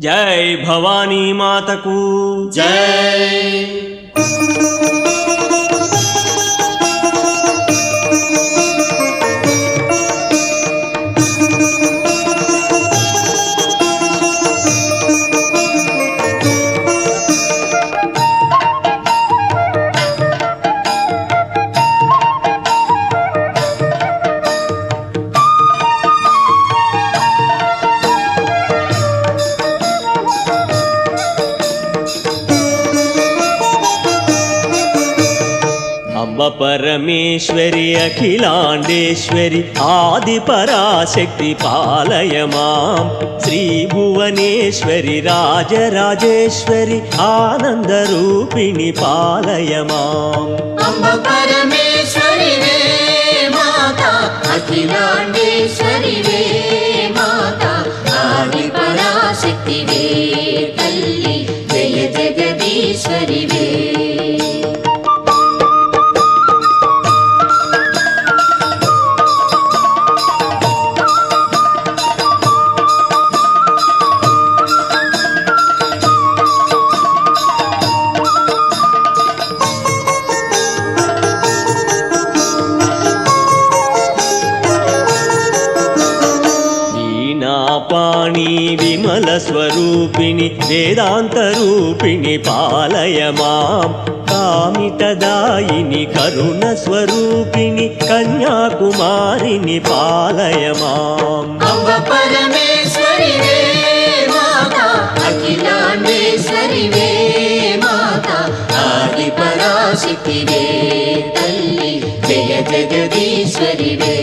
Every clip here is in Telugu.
జై భవానీ మాతకు జై. అంబ పరమేశ్వరి అఖిలాండేశ్వరి ఆది పరాశక్తి పాలయమాం శ్రీ భువనేశ్వరి రాజరాజేశ్వరి ఆనందరూపిణి పాలయమాం. అంబ పరమేశ్వరి వే మాత, అఖిలాండేశ్వరి వే మాత, ఆది పరాశక్తి వే తల్లి, జయ జగదీశ్వరి వే. పాణి విమల స్వరూపిణి వేదాంత రూపిణి పాలయమాం కామితదాయిని కరుణ స్వరూపిణి కన్యాకుమారిని పాలయమాం. అంబ పరమేశ్వరి వే మాత, అఖిలాండేశ్వరి వే మాత, ఆది పరాశక్తి వే తల్లి, జయ జగదీశ్వరి వే.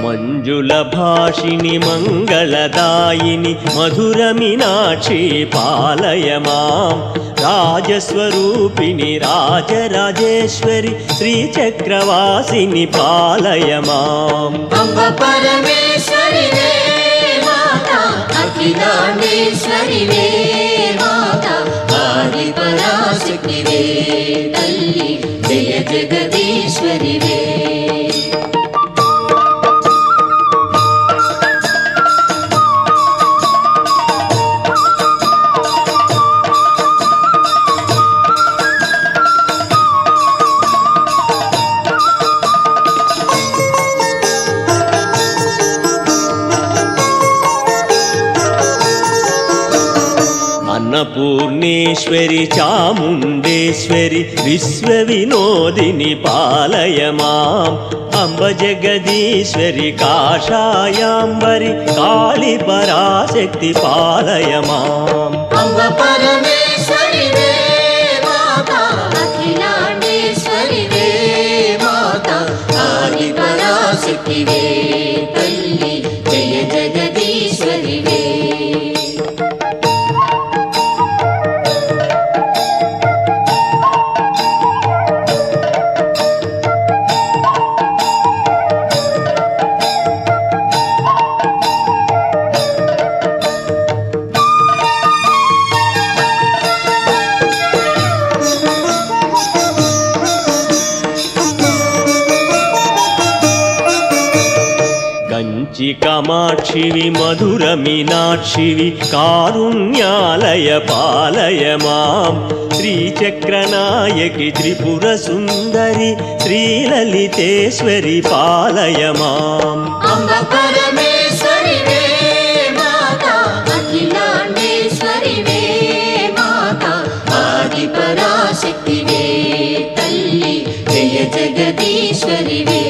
మంజుల భాషిణి మంగళదాయిని మధుర మీనాక్షి పాలయమాం రాజస్వరూపిణి రాజరాజేశ్వరి శ్రీచక్రవాసిని పాలయమాం. అంబ పరమేశ్వరి వే మాత, అఖిలాండేశ్వరి వే మాత, ఆది పరాశక్తి వే తల్లి, జయ జగదీశ్వరి వే. అన్నపూర్ణేశ్వరి చాముండేశ్వరి విశ్వవినోదిని పాలయమాం అంబ జగదీశ్వరి కాషాయాంబరి కాళీ పరాశక్తి పాలయమాం. అంబ పరమేశ్వరి వే మాత, అఖిలాండేశ్వరి వే మాత, ఆది పరాశక్తి వే తల్లి, జయ జగదీశ్వరి వే. కంచి కామాక్షివి మధుర మీనాక్షివి కారుణ్యాలయ పాలయమాం శ్రీచక్రనాయకి త్రిపుర సుందరి శ్రీలలితేశ్వరి పాలయమాం. అంబ పరమేశ్వరి వే మాత, అఖిలాండేశ్వరి వే మాత, ఆది పరాశక్తి వే తల్లి, జయ జగదీశ్వరి వే.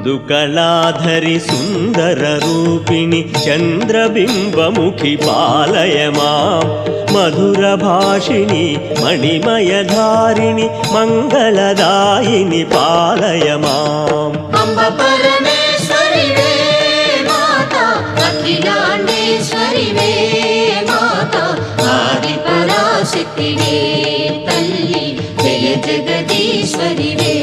మృదుకళాధరి సుందర రూపిణి చంద్రబింబముఖి పాలయ మాం మధుర భాషిణి మణిమయధారిణి మంగళదాయిని పాలయ మాం అంబ పరమేశ్వరివే మాతా అఖిలాండేశ్వరివే మాతా ఆది పరాశక్తివే తల్లి జయ జగదీశ్వరివే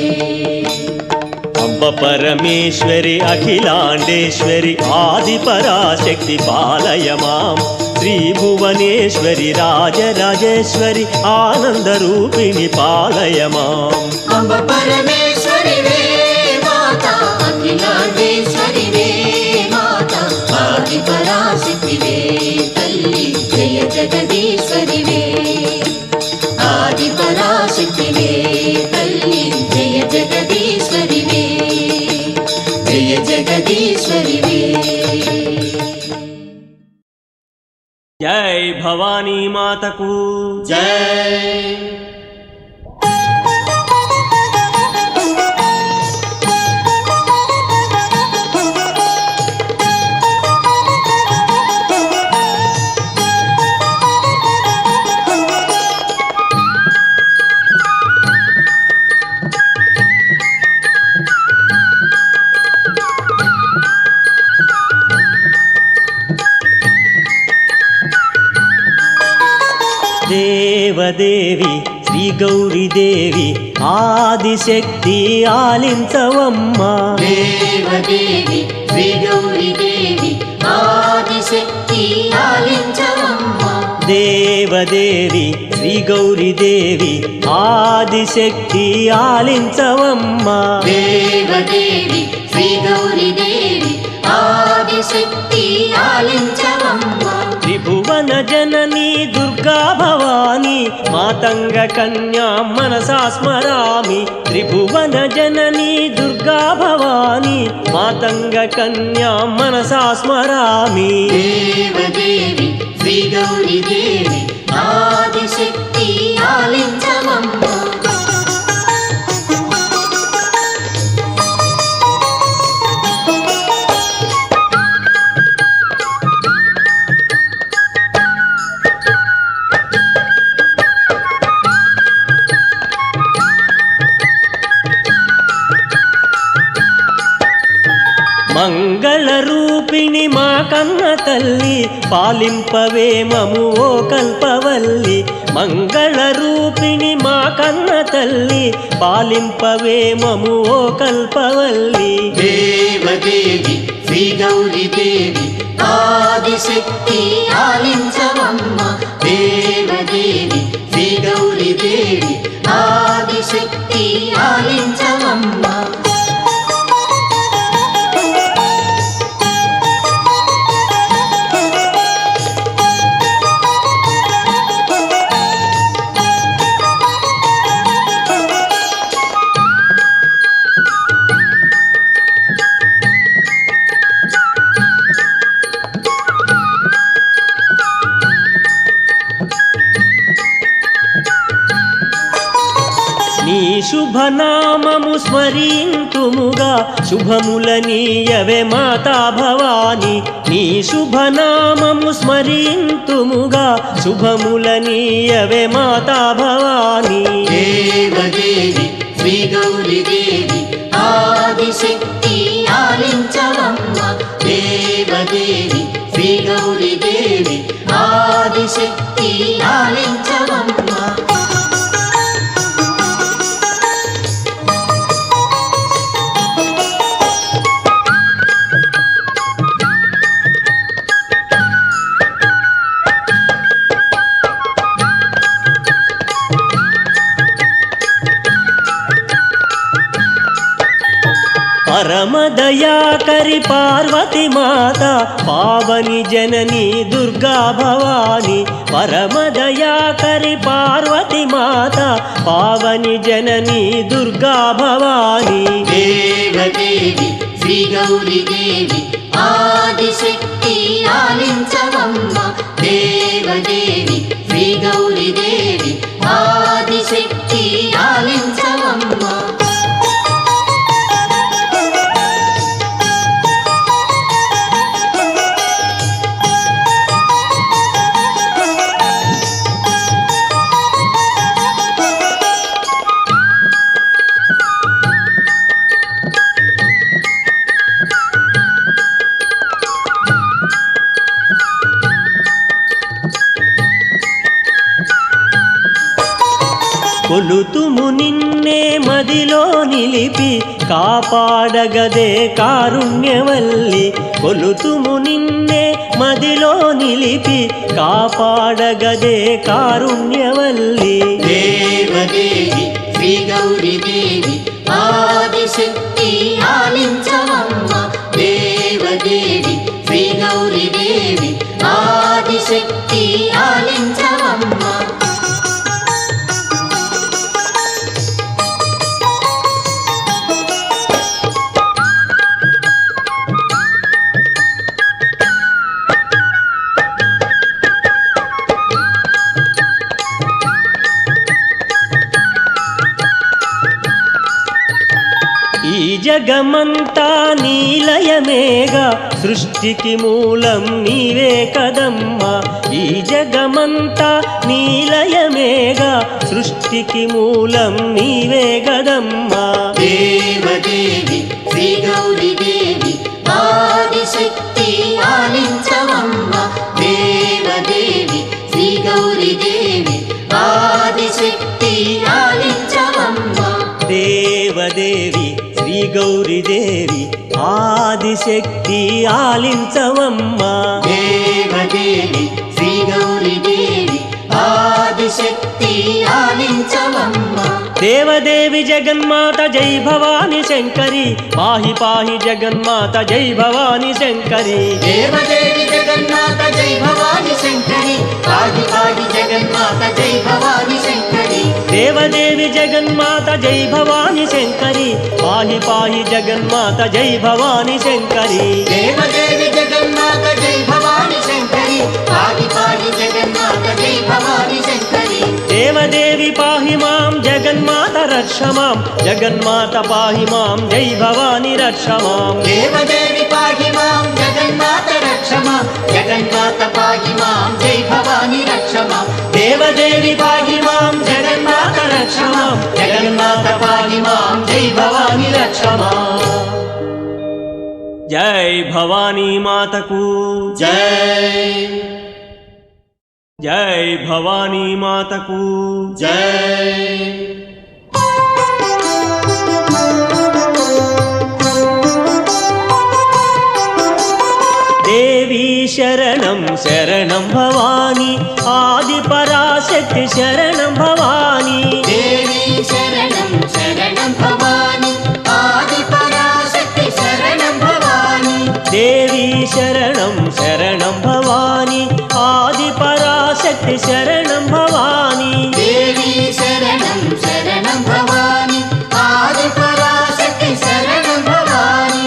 అంబ పరమేశ్వరి అఖిలాండేశ్వరి ఆది పరాశక్తి పాలయ మాం శ్రీభువనేశ్వరి రాజరాజేశ్వరి ఆనందరూపిణి పాలయ మాం అంబ పరమేశ్వరివే మాతా అఖిలాండేశ్వరివే మాతా ఆది పరాశక్తివే తల్లి జయ జగదీశ్వరివే ఆది పరాశక్తివే తల్లి జయ జగదీశ్వరివే జయ జగదీశ్వరివే జై భవానీ మాతకు జై దేవదేవి శ్రీ గౌరీదేవి ఆదిశక్తి ఆలించవమ్మా దేవదేవి శ్రీ గౌరీదేవి ఆదిశక్తి ఆలించవమ్మా దేవదేవి శ్రీ గౌరీదేవి ఆదిశక్తి ఆలించవమ్మా దేవదేవి శ్రీ గౌరీదేవి ఆదిశక్తి ఆలించవమ్మా త్రిభువన జననీ దుర్గా భవానీ మాతంగ కన్యా మనసా స్మరామి త్రిభువన జననీ దుర్గా భవానీ మాతంగ కన్యా మనసా స్మరామి దేవదేవి శ్రీ గౌరీదేవి ఆదిశక్తి ఆలించవమ్మా మంగళ రూపిణి మా కన్న తల్లి పాలింపవే మము ఓ కల్పవల్లి మంగళ రూపిణి మా కన్న తల్లి పాలింపవే మము ఓ కల్పవల్లి దేవదేవి శ్రీ గౌరీదేవి ఆదిశక్తి ఆలించవమ్మా దేవదేవి శ్రీ గౌరీదేవి ఆదిశక్తి ఆలించవమ్మా నీ శుభనామము స్మరింతుముగా శుభములనీయవే మాతా భవాని నీ శుభనామము స్మరింతుముగా శుభములనీయవే మాతా భవాని దేవదేవి శ్రీ గౌరీదేవి ఆదిశక్తి ఆలించవమ్మా దేవదేవి శ్రీ గౌరీదేవి ఆదిశక్తి ఆలించవమ్మా పరమదయాకరి పార్వతి మాత పావని జనని దుర్గా భవాని పరమదయాకరి పార్వతి మాత పావని జనని దుర్గా భవాని దేవదేవి శ్రీ గౌరీదేవి ఆదిశక్తి ఆలించవమ్మా దేవదేవి శ్రీ గౌరీదేవి ఆదిశక్తి ఆలించవమ్మా కొలుతుము నిన్నే మదిలో నిలిపి కాపాడగదే కారుణ్యవల్లి కొలుతుము నిన్నే మదిలో నిలిపి కాపాడగదే కారుణ్యవల్లి దేవదేవి శ్రీ గౌరీ దేవి ఆదిశక్తి ఆలించవమ్మ దేవదేవి శ్రీ గౌరీ దేవి ఆదిశక్తి ఆలించవమ్మ ఈ జగమంతా నీలయమేగా సృష్టికి మూలం నీవే కదమ్మా ఈ జగమంతా నీలయమేగా సృష్టికి మూలం నీవే కదమ్మా దేవదేవి శ్రీ గౌరీ దేవి ఆదిశక్తి ఆలించవమ్మ దేవదేవి శ్రీ గౌరీ దేవి ఆదిశక్తి ఆలించవమ్మ దేవదేవి శ్రీ గౌరీ దేవి ఆదిశక్తి ఆలించవమ్మా దేవదేవి శ్రీ గౌరీ దేవి ఆదిశక్తి ఆలించవమ్మ దేవదేవి జగన్మాత జై భవాని శంకరి పాహి పాహి జగన్మాత జై భవాని శంకరి దేవదేవి జగన్మాత జై భవాని శంకరి పాహి పాహి జగన్మాత జై భవాని శంకరి దేవదేవి జగన్మాత జై భవాని శంకరి పాహి పాహి జగన్మాత జై భవాని శంకరి దేవదేవి జగన్మాత జై భవాని శంకరి పాహి పాహి జగన్మాత జై భవాని శంకరి దేవదేవి పాహి మాం జగన్మాత రక్ష మాం జగన్మాత పాహి మాం జై భవాని రక్ష మాం దేవదేవి పాహి మాం జగన్మాత రక్ష మాం జగన్మాత పాహి మాం జై భవాని రక్ష మాం దేవదేవి పాహి మాం జగన్మాత రక్ష మాం జగన్మాత పాహి మాం జై భవాని రక్ష మాం జై భవానీ మాతకు జై జై భవానీ మాతకు జై దేవి శరణం శరణం భవాని ఆది పరాశక్తి శరణం భవాని దేవి శరణం శరణం భవాని ఆది పరాశక్తి శరణం భవాని దేవి శరణం శరణం భవాని ఆది పరాశక్తి శరణం భవాని దేవి శరణం శరణం భవాని ఆది పరాశక్తి శరణం భవాని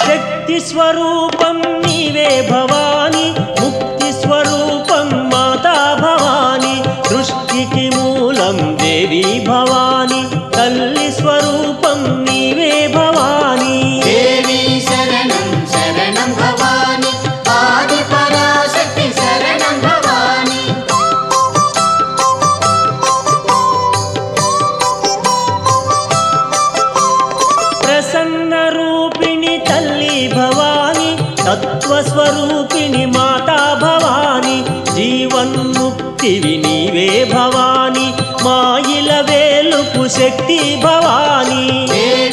శక్తి స్వరూపం నీవే భవాని ముక్తి స్వరూపం మాతా భవాని సృష్టికి మూలం దేవి భవాని తల్లి స్వరూపం నీవే భవాని దేవి శరణం శరణం భవాని ఆది పరాశక్తి శరణం భవాని ప్రసన్న రూపిణి తల్లి భవాని తత్వస్వరూపిణి మాతా భవాని జీవన్ముక్తివి నీవే భవాని మాయిల వేలుపు శక్తి భవాని దేవి